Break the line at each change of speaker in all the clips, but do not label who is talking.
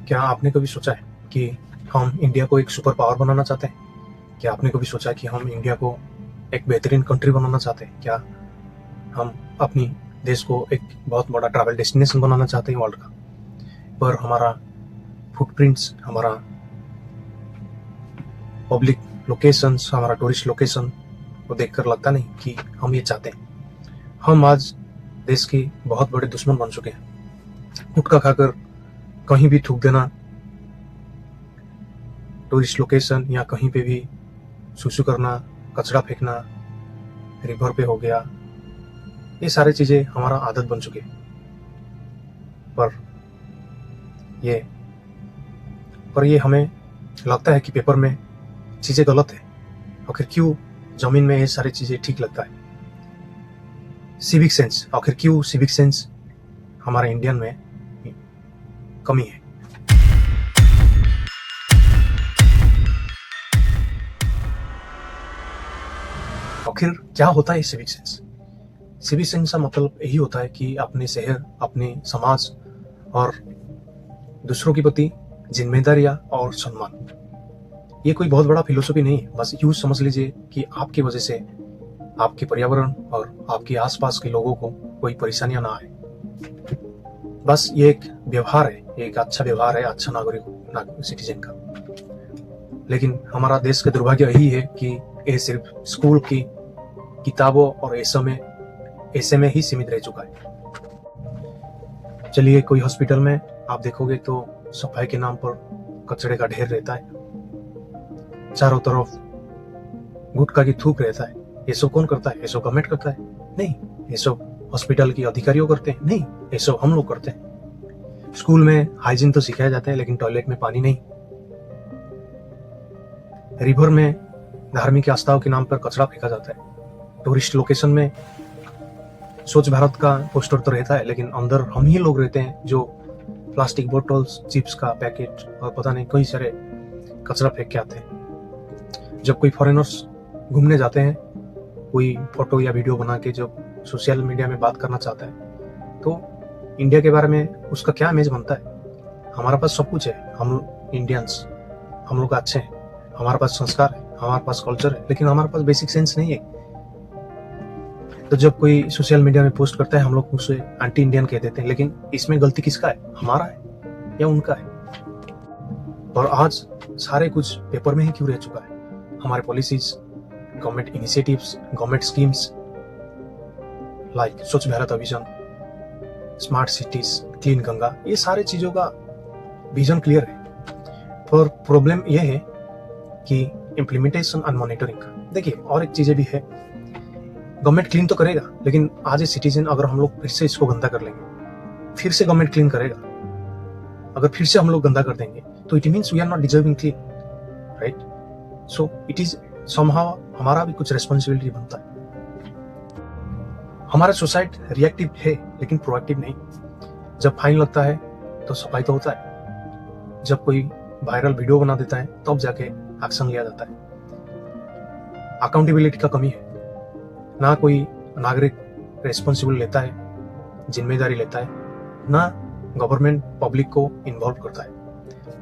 क्या आपने कभी सोचा है कि हम इंडिया को एक सुपर पावर बनाना चाहते हैं? क्या आपने कभी सोचा है कि हम इंडिया को एक बेहतरीन कंट्री बनाना चाहते हैं? क्या हम अपनी देश को एक बहुत बड़ा ट्रैवल डेस्टिनेशन बनाना चाहते हैं वर्ल्ड का? पर हमारा फुटप्रिंट्स, हमारा पब्लिक लोकेशंस, हमारा टूरिस्ट लोकेशन को देखकर लगता नहीं कि हम ये चाहते हैं। हम आज देश के बहुत बड़े दुश्मन बन चुके हैं। गुटखा खाकर कहीं भी थूक देना, टूरिस्ट लोकेशन या कहीं पे भी सुसु करना, कचरा फेंकना, रिवर पे हो गया, ये सारी चीजें हमारा आदत बन चुकी है। पर ये हमें लगता है कि पेपर में चीजें गलत है। आखिर क्यों जमीन में ये सारी चीजें ठीक लगता है? सिविक सेंस, आखिर क्यों सिविक सेंस हमारे इंडियन में कमी है? आखिर क्या होता है सिविक सेंस? सिविक सेंस का मतलब यही होता है कि अपने शहर, अपने समाज और दूसरों के प्रति जिम्मेदारियां और सम्मान। ये कोई बहुत बड़ा फिलोसफी नहीं है। बस यूं समझ लीजिए कि आपकी वजह से आपके पर्यावरण और आपके आसपास के लोगों को कोई परेशानियां ना आए। बस ये एक व्यवहार है, एक अच्छा व्यवहार है अच्छा नागरिक सिटीजन का। लेकिन हमारा देश का दुर्भाग्य यही है कि ये सिर्फ स्कूल की किताबों और ऐसे में ही सीमित रह चुका है। चलिए, कोई हॉस्पिटल में आप देखोगे तो सफाई के नाम पर कचरे का ढेर रहता है, चारों तरफ गुटखा की थूक रहता है। ये सब कौन करता है? ये सब गवर्नमेंट करता है? नहीं। ये सब हॉस्पिटल की अधिकारियों करते हैं? नहीं। ये सब हम लोग करते हैं। स्कूल में हाइजीन तो सिखाया जाता है, लेकिन टॉयलेट में पानी नहीं। रिवर में धार्मिक आस्थाओं के नाम पर कचरा फेंका जाता है। टूरिस्ट लोकेशन में स्वच्छ भारत का पोस्टर तो रहता है, लेकिन अंदर हम ही लोग रहते हैं जो प्लास्टिक बोतल्स, चिप्स का पैकेट और पता नहीं कई सारे कचरा फेंक के आते हैं। जब कोई फॉरेनर्स घूमने जाते हैं, कोई फोटो या वीडियो बना के जब सोशल मीडिया में बात करना चाहता है, तो इंडिया के बारे में उसका क्या इमेज बनता है? हमारे पास सब कुछ है, हम इंडियंस, हम लोग अच्छे हैं, हमारे पास संस्कार है, हमारे पास कल्चर है, लेकिन हमारे पास बेसिक सेंस नहीं है। तो जब कोई सोशल मीडिया में पोस्ट करता है, हम लोग उसे एंटी इंडियन कह देते हैं। लेकिन इसमें गलती किसका है? हमारा है या उनका है? और आज सारे कुछ पेपर में ही क्यों रह चुका है? हमारे policies, government initiatives, government schemes like स्वच्छ भारत अभियान, स्मार्ट सिटीज, क्लीन गंगा, ये सारे चीजों का विजन क्लियर है। पर प्रॉब्लम यह है कि इम्प्लीमेंटेशन एंड मॉनिटरिंग का। देखिए, और एक चीजें भी है, गवर्नमेंट क्लीन तो करेगा, लेकिन आज ए सिटीजन अगर हम लोग फिर से इसको गंदा कर लेंगे, फिर से गवर्नमेंट क्लीन करेगा। अगर फिर से हम लोग गंदा कर देंगे तो it means we are not deserving clean, right? So it is somehow हमारा भी कुछ रेस्पॉन्सिबिलिटी बनता है। हमारा सोसाइटी रिएक्टिव है लेकिन प्रोएक्टिव नहीं। जब फाइन लगता है तो सफाई तो होता है, जब कोई वायरल वीडियो बना देता है तब तो जाके एक्शन लिया जाता है। अकाउंटेबिलिटी का कमी है, ना कोई नागरिक रेस्पॉन्सिबल लेता है, जिम्मेदारी लेता है, ना गवर्नमेंट पब्लिक को इन्वॉल्व करता है।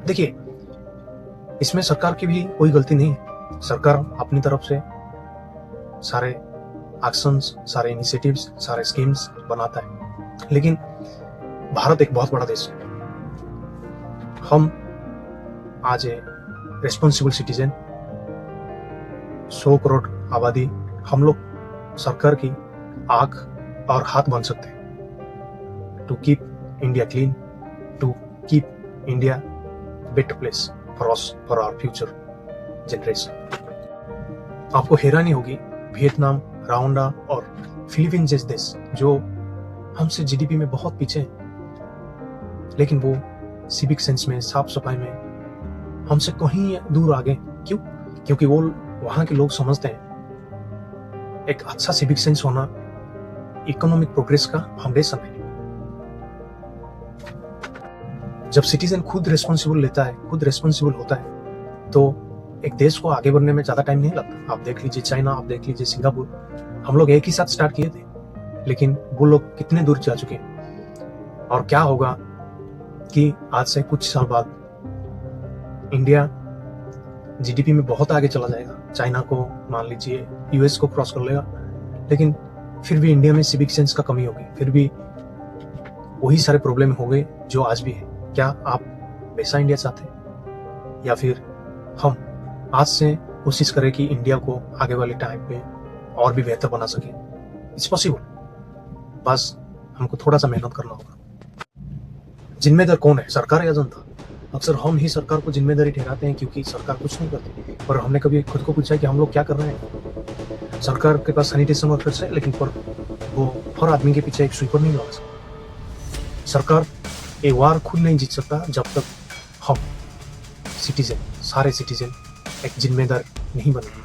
देखिए, इसमें सरकार की भी कोई गलती नहीं है। सरकार अपनी तरफ से सारे एक्शंस, सारे इनिशिएटिव्स, सारे स्कीम्स बनाता है, लेकिन भारत एक बहुत बड़ा देश है। हम आज ए रेस्पॉन्सिबल सिटीजन, 100 करोड़ आबादी, हम लोग सरकार की आंख और हाथ बन सकते हैं to keep India clean, to keep India better place for our future generation. आपको हैरानी होगी, वियतनाम, रवांडा और फिलीपींस जैसे देश जो हमसे जीडीपी में बहुत पीछे हैं, लेकिन वो सिविक सेंस में, साफ सफाई में हमसे कहीं दूर आगे। क्यों? क्योंकि वो वहां के लोग समझते हैं एक अच्छा सिविक सेंस होना इकोनॉमिक प्रोग्रेस का फाउंडेशन है। जब सिटीजन खुद रिस्पॉन्सिबल लेता है, खुद रिस्पॉन्सिबल होता है, तो एक देश को आगे बढ़ने में ज्यादा टाइम नहीं लगता। आप देख लीजिए चाइना, आप देख लीजिए सिंगापुर। हम लोग एक ही साथ स्टार्ट किए थे, लेकिन वो लोग कितने दूर जा चुके हैं। और क्या होगा कि आज से कुछ साल बाद इंडिया जीडीपी में बहुत आगे चला जाएगा, चाइना को मान लीजिए, यूएस को क्रॉस कर लेगा, लेकिन फिर भी इंडिया में सिविक सेंस का कमी होगी, फिर भी वही सारे प्रॉब्लम हो गए जो आज भी है। क्या आप वैसा इंडिया चाहते हैं, या फिर हम आज से कोशिश करें कि इंडिया को आगे वाले टाइम पे और भी बेहतर बना सके? इट्स पॉसिबल, बस हमको थोड़ा सा मेहनत करना होगा। जिम्मेदार कौन है, सरकार या जनता? अक्सर हम ही सरकार को जिम्मेदारी ठहराते हैं क्योंकि सरकार कुछ नहीं करती, पर हमने कभी खुद को पूछा है कि हम लोग क्या कर रहे हैं? सरकार के पास सैनिटेशन वर्कर्स है, लेकिन पर वो हर आदमी के पीछे एक स्वीपर नहीं लगा सकता। सरकार एक वार खुद नहीं जीत सकता जब तक हम सिटीजन, सारे सिटीजन एक जिम्मेदार नहीं बने।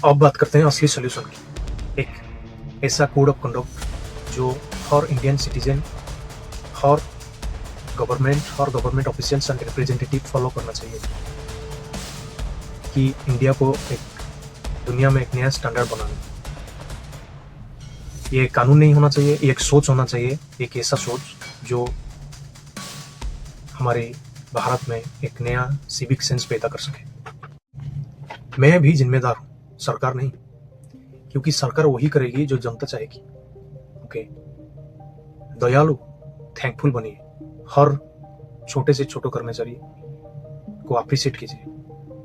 अब बात करते हैं असली सोल्यूशन की। एक ऐसा कोड ऑफ कंडक्ट जो हर इंडियन सिटीजन, हर government officials and representative follow करना चाहिए कि इंडिया को एक दुनिया में एक नया स्टैंडर्ड बनाना। ये कानून नहीं होना चाहिए, ये एक सोच होना चाहिए, एक ऐसा सोच जो हमारे भारत में एक नया सिविक सेंस पैदा कर सके। मैं भी जिम्मेदार हूँ, सरकार नहीं, क्योंकि सरकार वही करेगी जो जनता चाहेगी। ओके, दयालु, थैंकफुल बनिए, हर छोटे से छोटे कर्मचारी को अप्रिशिएट कीजिए,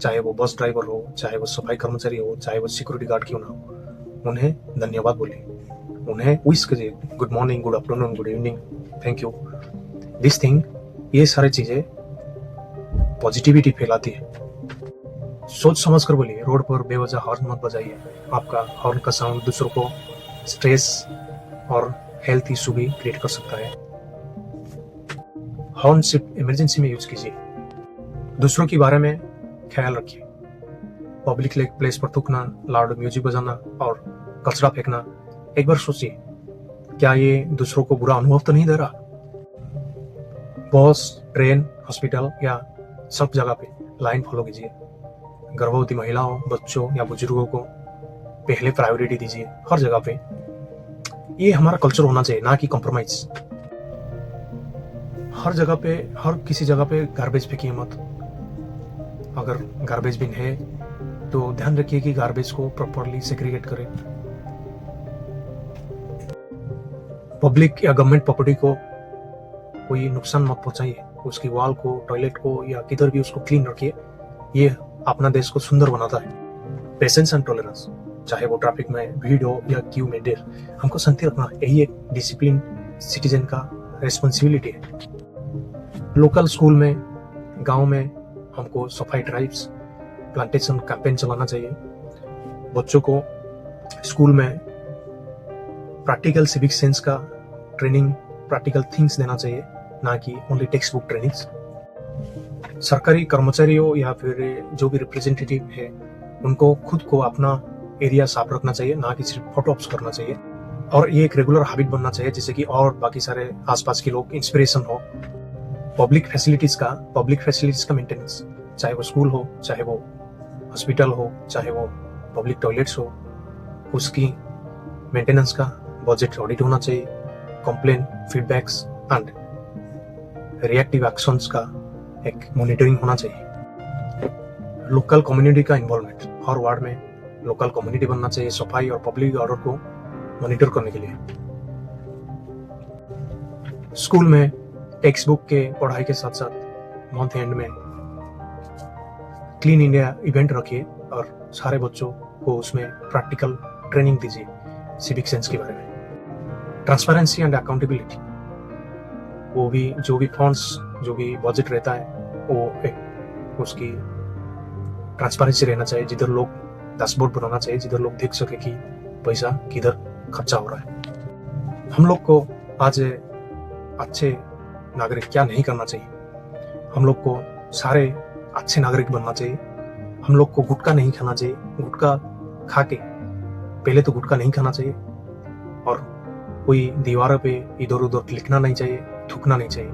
चाहे वो बस ड्राइवर हो, चाहे वो सफाई कर्मचारी हो, चाहे वो सिक्योरिटी गार्ड क्यों ना हो, उन्हें धन्यवाद बोलिए, उन्हें विश कीजिए, good morning, good afternoon, good evening, thank you, this thing. ये सारी चीजें पॉजिटिविटी फैलाती है। सोच समझ कर बोलिए, रोड पर बेवजह हॉर्न मत बजाइए, आपका हॉर्न का साउंड दूसरों को स्ट्रेस और हेल्थ इशू भी क्रिएट कर सकता है। हॉर्न सिर्फ इमरजेंसी में यूज कीजिए। दूसरों के बारे में ख्याल रखिए। पब्लिक प्लेस पर थूकना, लाउड म्यूजिक बजाना और कचरा फेंकना, एक बार सोचिए, क्या ये दूसरों को बुरा अनुभव तो नहीं दे रहा? बस, ट्रेन, हॉस्पिटल या सब जगह पे लाइन फॉलो कीजिए। गर्भवती महिलाओं, बच्चों या बुजुर्गों को पहले प्रायोरिटी दीजिए हर जगह पे। ये हमारा कल्चर होना चाहिए, ना कि कॉम्प्रोमाइज। हर जगह पे, हर किसी जगह पे गार्बेज फेंकिए मत। अगर गार्बेज बिन है तो ध्यान रखिए कि गार्बेज को प्रॉपरली सेग्रीगेट करें। पब्लिक या गवर्नमेंट प्रॉपर्टी को कोई नुकसान मत पहुंचाइए, उसकी वॉल को, टॉयलेट को या किधर भी उसको क्लीन रखिए। ये अपना देश को सुंदर बनाता है। पेशेंस एंड टॉलरेंस, चाहे वो ट्रैफिक में भीड़ हो या क्यू में देर, हमको शांति रखना, यही एक डिसिप्लिन सिटीजन का रिस्पॉन्सिबिलिटी है। लोकल स्कूल में, गांव में हमको सफाई ड्राइव्स, प्लांटेशन कैंपेन चलाना चाहिए। बच्चों को स्कूल में प्रैक्टिकल सिविक सेंस का ट्रेनिंग, प्रैक्टिकल थिंग्स देना चाहिए, ना कि ओनली टेक्स्ट बुक ट्रेनिंग्स। सरकारी कर्मचारियों या फिर जो भी रिप्रेजेंटेटिव है, उनको खुद को अपना एरिया साफ रखना चाहिए, ना कि सिर्फ फोटो ऑप्स करना चाहिए। और ये एक रेगुलर हैबिट बनना चाहिए, जिससे कि और बाकी सारे आसपास के लोग इंस्पिरेशन हो। पब्लिक फैसिलिटीज का मेंटेनेंस, चाहे वो स्कूल हो, चाहे वो हॉस्पिटल हो, चाहे वो पब्लिक टॉयलेट्स हो, उसकी मेंटेनेंस का बजट ऑडिट होना चाहिए। Complain, feedbacks and reactive actions का एक मॉनिटरिंग होना चाहिए। लोकल कम्युनिटी का इन्वॉल्वमेंट, हर वार्ड में लोकल कम्युनिटी बनना चाहिए सफाई और पब्लिक ऑर्डर को मॉनिटर करने के लिए। स्कूल में टेक्स्ट बुक के पढ़ाई के साथ साथ मंथ एंड में क्लीन इंडिया इवेंट रखिए और सारे बच्चों को उसमें प्रैक्टिकल ट्रेनिंग दीजिए सिविक सेंस के बारे में। ट्रांसपेरेंसी एंड अकाउंटेबिलिटी, वो भी जो भी फंड्स, जो भी बजट रहता है, वो एक उसकी ट्रांसपेरेंसी रहना चाहिए, जिधर लोग डैशबोर्ड बनाना चाहिए, जिधर लोग देख सके कि पैसा किधर खर्चा हो रहा है। हम लोग को आज अच्छे नागरिक क्या नहीं करना चाहिए, हम लोग को सारे अच्छे नागरिक बनना चाहिए। हम लोग को गुटखा नहीं खाना चाहिए, गुटखा खा के पहले तो गुटखा नहीं खाना चाहिए, और कोई दीवारों पे इधर उधर लिखना नहीं चाहिए, थूकना नहीं चाहिए।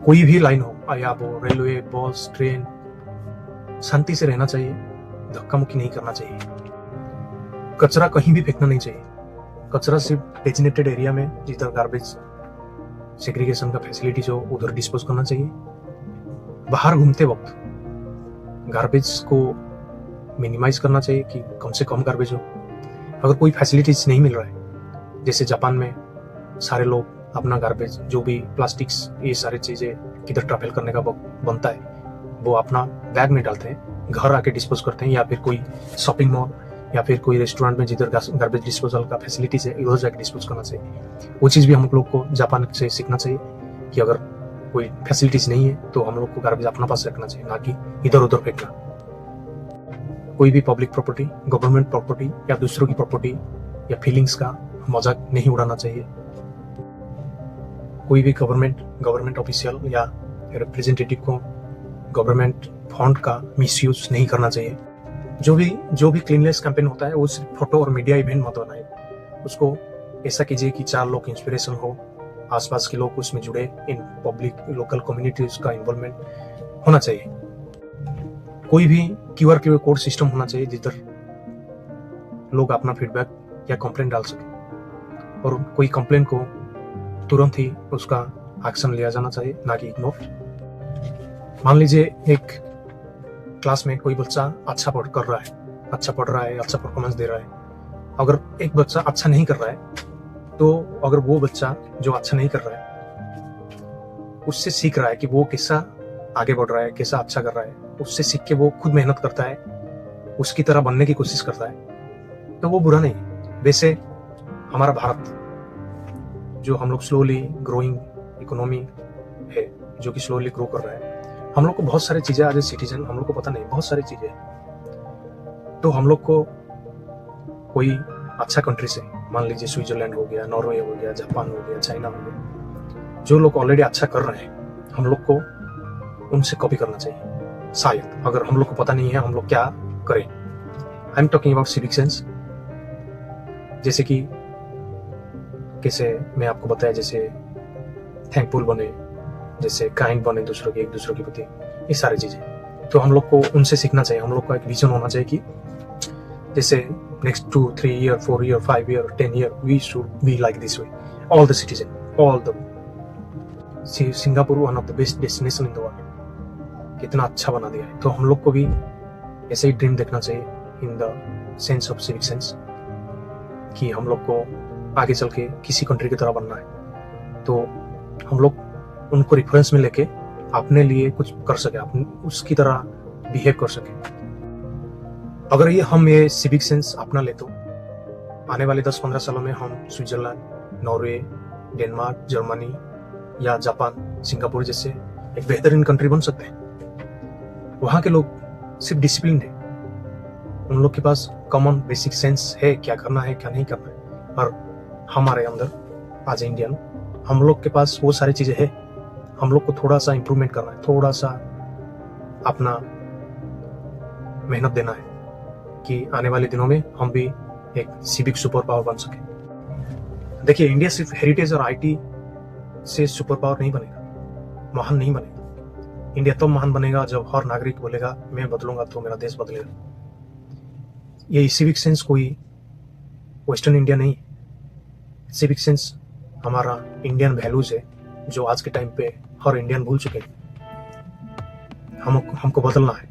कोई भी लाइन हो, या वो रेलवे, बस, ट्रेन, शांति से रहना चाहिए, धक्का मुक्की नहीं करना चाहिए। कचरा कहीं भी फेंकना नहीं चाहिए, कचरा सिर्फ डेजिग्नेटेड एरिया में, जिधर गार्बेज सेग्रीगेशन का फैसिलिटीज हो उधर डिस्पोज करना चाहिए। बाहर घूमते वक्त गार्बेज को मिनिमाइज करना चाहिए कि कम से कम गार्बेज हो। अगर कोई फैसिलिटीज नहीं मिल रहा है, जैसे जापान में सारे लोग अपना गार्बेज जो भी प्लास्टिक्स ये सारी चीज़ें किधर ट्रैवल करने का बनता है वो अपना बैग में डालते हैं, घर आके डिस्पोज करते हैं, या फिर कोई शॉपिंग मॉल या फिर कोई रेस्टोरेंट में जिधर गार्बेज डिस्पोजल का फैसिलिटीज है उधर जाके डिस्पोज करना चाहिए। वो चीज़ भी हम लोग को जापान से सीखना चाहिए कि अगर कोई फैसिलिटीज नहीं है तो हम लोग को गार्बेज अपना पास रखना चाहिए, ना कि इधर उधर फेंकना। कोई भी पब्लिक प्रॉपर्टी, गवर्नमेंट प्रॉपर्टी या दूसरों की प्रॉपर्टी या फीलिंग्स का मजाक नहीं उड़ाना चाहिए। कोई भी गवर्नमेंट ऑफिशियल या रिप्रेजेंटेटिव को गवर्नमेंट फंड का मिसयूज नहीं करना चाहिए। जो भी क्लीननेस कैंपेन होता है वो सिर्फ फोटो और मीडिया इवेंट मत बनाए, उसको ऐसा कीजिए कि 4 लोग इंस्पिरेशन हो, आसपास के लोग उसमें जुड़े, इन पब्लिक लोकल कम्युनिटीज का इन्वॉल्वमेंट होना चाहिए। कोई भी QR कोड सिस्टम होना चाहिए जिधर लोग अपना फीडबैक या कंप्लेंट डाल सके, और कोई कंप्लेंट को तुरंत ही उसका एक्शन लिया जाना चाहिए, ना कि इग्नोर। मान लीजिए एक क्लास में कोई बच्चा अच्छा पढ़ रहा है, अच्छा परफॉर्मेंस दे रहा है। अगर एक बच्चा अच्छा नहीं कर रहा है तो अगर वो बच्चा जो अच्छा नहीं कर रहा है उससे सीख रहा है कि वो कैसा आगे बढ़ रहा है, कैसा अच्छा कर रहा है, उससे सीख के वो खुद मेहनत करता है, उसकी तरह बनने की कोशिश करता है, तो वो बुरा नहीं है। वैसे हमारा भारत जो हम लोग स्लोली ग्रोइंग इकोनॉमी है, जो कि स्लोली ग्रो कर रहा है, हम लोग को बहुत सारी चीजें एज ए सिटीजन हम लोग को पता नहीं, बहुत सारी चीजें। तो हम लोग को कोई अच्छा कंट्री से, मान लीजिए स्विट्जरलैंड हो गया, नॉर्वे हो गया, जापान हो गया, चाइना हो गया, जो लोग ऑलरेडी अच्छा कर रहे हैं, हम लोग को उनसे कॉपी करना चाहिए। शायद अगर हम लोग को पता नहीं है हम लोग क्या करें। I am talking about civic sense. जैसे कि कैसे मैं आपको बताया, जैसे थैंकफुल बने, जैसे काइंड बने दूसरों के, एक दूसरों के प्रति, ये सारी चीजें। तो हम लोग को उनसे सीखना चाहिए। हम लोग का एक विजन होना चाहिए कि जैसे next 2, 3 year, 4 year, 5 year, 10 year we should be like this way. All the citizen, all the Singapore one of the best destination in the world. कितना अच्छा बना दिया है। तो हम लोग को भी ऐसे ही ड्रीम देखना चाहिए in the sense of civic sense, कि हम लोग को आगे चल के किसी कंट्री की तरह बनना है। तो हम लोग उनको रेफरेंस में लेके अपने लिए कुछ कर सके, अपने उसकी तरह बिहेव कर सके। अगर ये सिविक सेंस अपना ले तो आने वाले 10-15 सालों में हम स्विट्जरलैंड, नॉर्वे, डेनमार्क, जर्मनी या जापान, सिंगापुर जैसे एक बेहतरीन कंट्री बन सकते हैं। वहाँ के लोग सिर्फ डिसिप्लिन है, उन लोग के पास कॉमन बेसिक सेंस है क्या करना है क्या नहीं करना है। और हमारे अंदर आज इंडियन हम लोग के पास वो सारी चीजें है। हम लोग को थोड़ा सा इंप्रूवमेंट करना है, थोड़ा सा अपना मेहनत देना है कि आने वाले दिनों में हम भी एक सिविक सुपर पावर बन सके। देखिए, इंडिया सिर्फ हेरिटेज और IT से सुपर पावर नहीं बनेगा, महान नहीं बनेगा। इंडिया तब महान बनेगा जब हर नागरिक बोलेगा मैं बदलूंगा तो मेरा देश बदलेगा। ये सिविक सेंस कोई वेस्टर्न इंडिया नहीं, सिविक सेंस हमारा इंडियन वैल्यूज है जो आज के टाइम पे हर इंडियन भूल चुके हैं। हमको बदलना है।